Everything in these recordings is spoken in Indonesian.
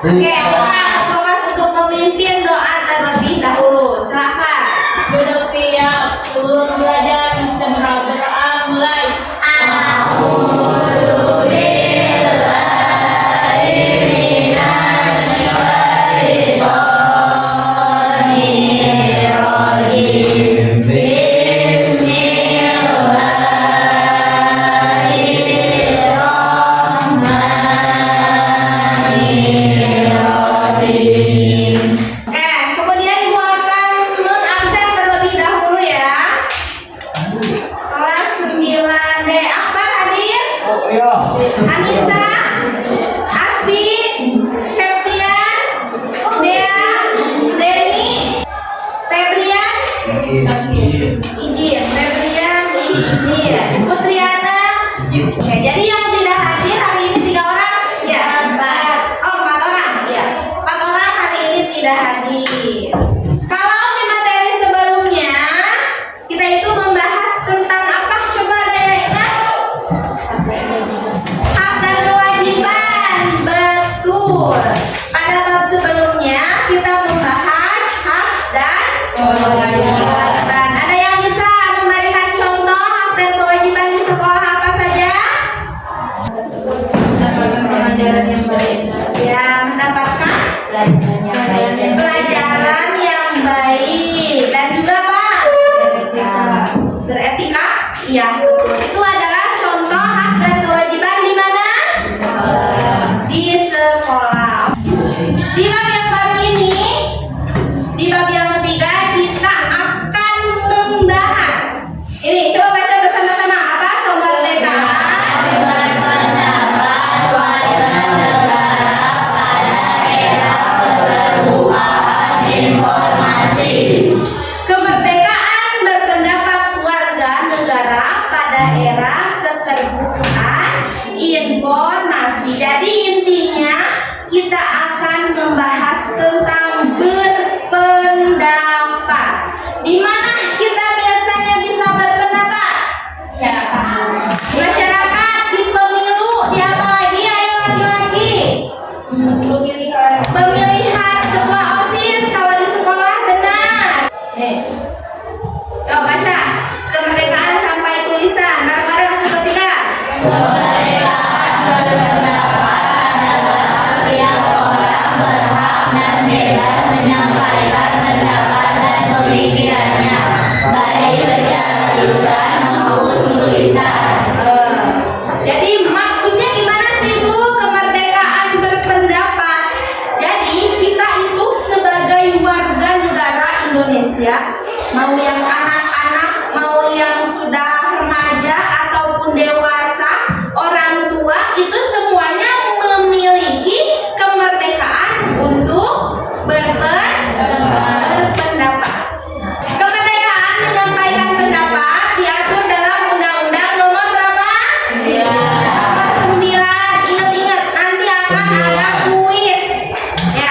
Oke, Thomas untuk memimpin doa terlebih dahulu. Silakan. Duduk siap, seluruh belajar dan berdoa mulai. Kemudian Ibu akan mengabsen terlebih dahulu ya. Kelas 9D Akbar hadir? Anissa, Asbi, Septian, Dea, Denny, Febrian, Izin, Febrian, Izin, Putriana. Oke, jadi yang tidak hadir hari ini 3 orang? Ya, 4 orang. Ya, 4 orang hari ini tidak hadir. Kalau di materi sebelumnya kita itu membahas tentang apa? Coba ada yang ingat? Hak dan kewajiban. Betul. Pada bab sebelumnya kita membahas hak dan kewajiban. Ada yang bisa memberikan contoh hak dan kewajiban di sekolah apa saja? Mendapatkan pelajaran yang baik. Ya, mendapatkan pelajaran yang baik dan juga apa? Beretika. Iya, itu adalah contoh hak dan kewajiban di mana? Di sekolah. Di bab yang baru ini, di bab yang ketiga kita akan membahas. Ini coba baca bersama-sama apa? Kemerdekaan. Kemerdekaan berpendapat warga negara pada era keterbukaan informasi. Jadi intinya kita akan membahas tentang berpendapat. Di mana kita biasanya bisa berpendapat? Masyarakat, di pemilu, di apa lagi? Ayo lagi-lagi. Pemilihan ketua OSIS kalau di sekolah benar. Yuk baca kemerdekaan sampai tulisan bareng-bareng ketiga. Jadi maksudnya gimana sih Bu kemerdekaan berpendapat? Jadi kita itu sebagai warga negara Indonesia, mau yang anak-anak, mau yang sudah remaja ataupun dewasa, orang tua itu semuanya memiliki kemerdekaan untuk berpendapat. Kemerdekaan menyampaikan pendapat diatur dalam Undang-Undang Nomor berapa? 9. Ingat-ingat nanti akan ada kuis. Ya.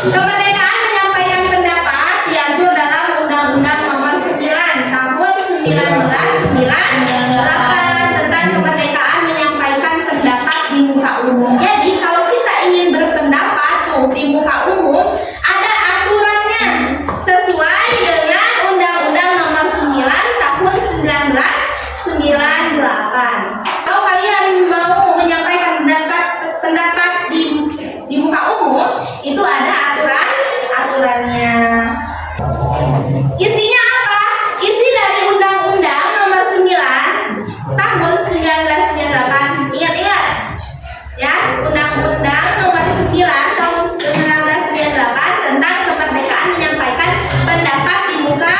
Kemerdekaan menyampaikan pendapat diatur dalam Undang-Undang Nomor 9 Tahun 1998 tentang kemerdekaan menyampaikan pendapat di muka umum. Jadi kalau kita ingin berpendapat tuh di muka umum ada aturannya sesuai dengan Undang-Undang Nomor 9 Tahun 1998. Kalau kalian mau menyampaikan pendapat di muka umum itu ada aturannya. Isinya apa? Isi dari Undang-Undang Nomor 9 Tahun 1998. Ingat-ingat ya, Undang-Undang Nomor 9 Tahun 1998 tentang kemerdekaan menyampaikan pendapat di muka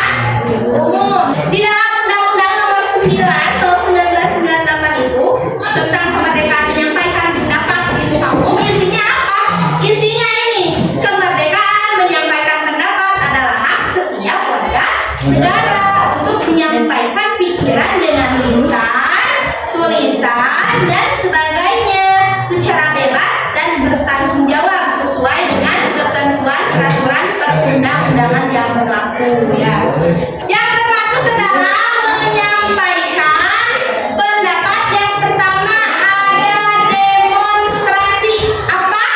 umum. Di dalam Undang-Undang Nomor 9 Tahun 1998 itu tentang kemerdekaan menyampaikan pendapat di muka umum, isinya apa? Isinya ini, kemerdekaan menyampaikan pendapat adalah hak setiap warga negara untuk menyampaikan pikiran dengan lisan, tulisan, dan sebagainya secara bebas dan bertanggung jawab sesuai dengan ketentuan peraturan perundang-undangan yang berlaku ya. Yang termasuk ke dalam menyampaikan pendapat yang pertama ada demonstrasi apa?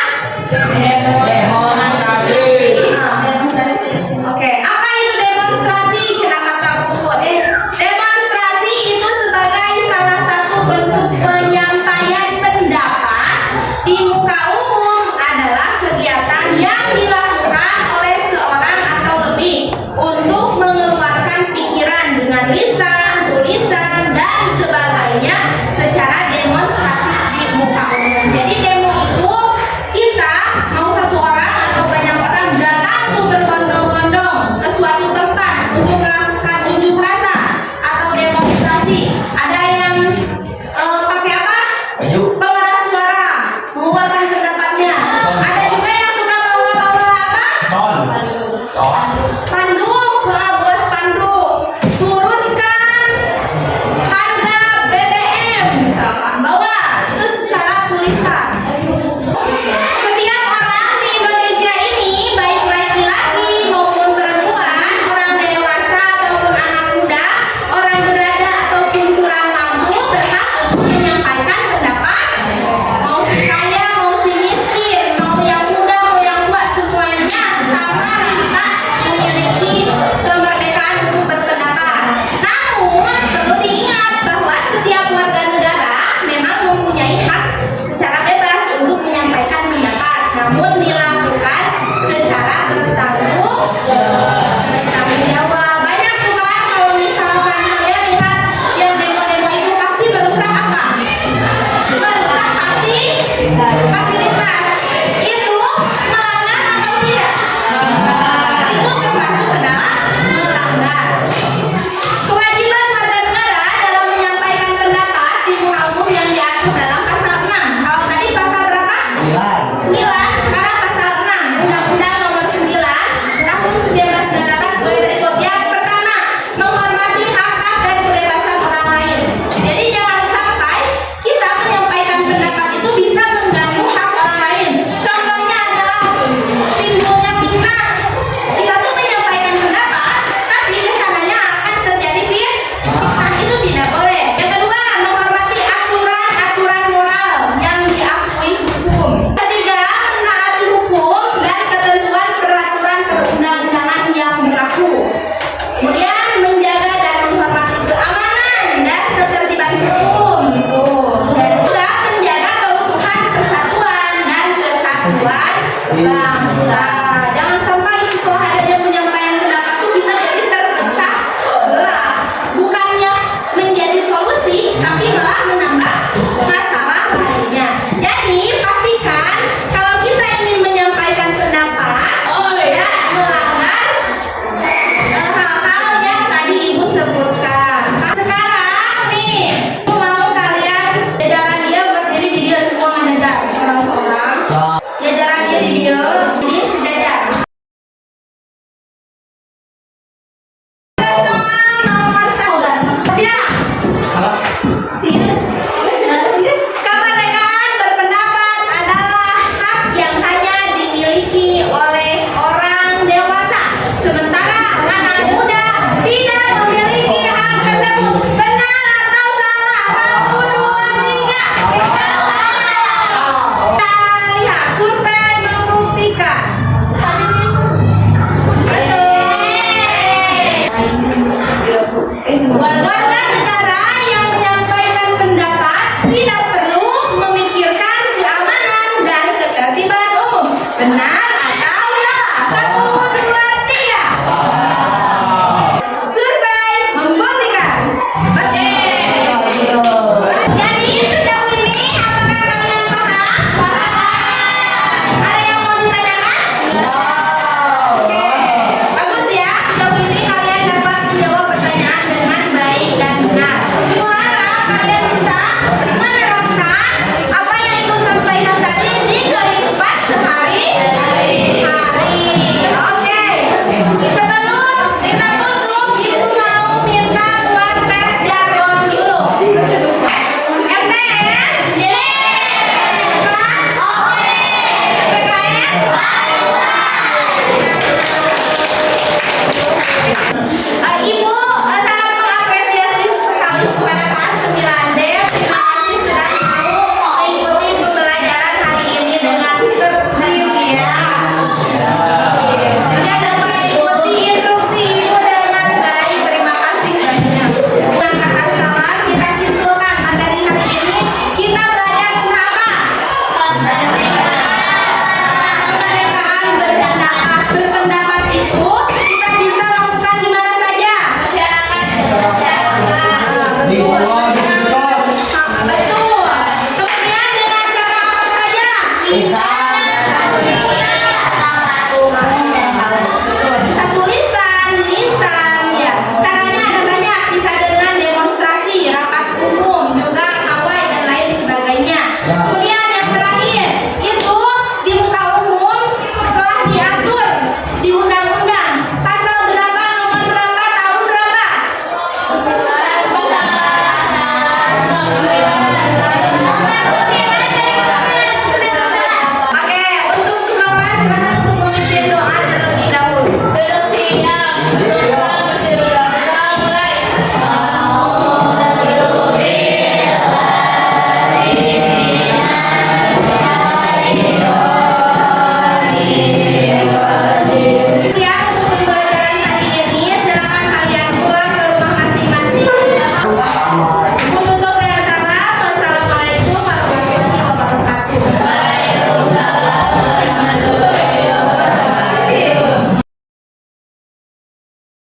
papan bawah. Itu secara tulisan. Setiap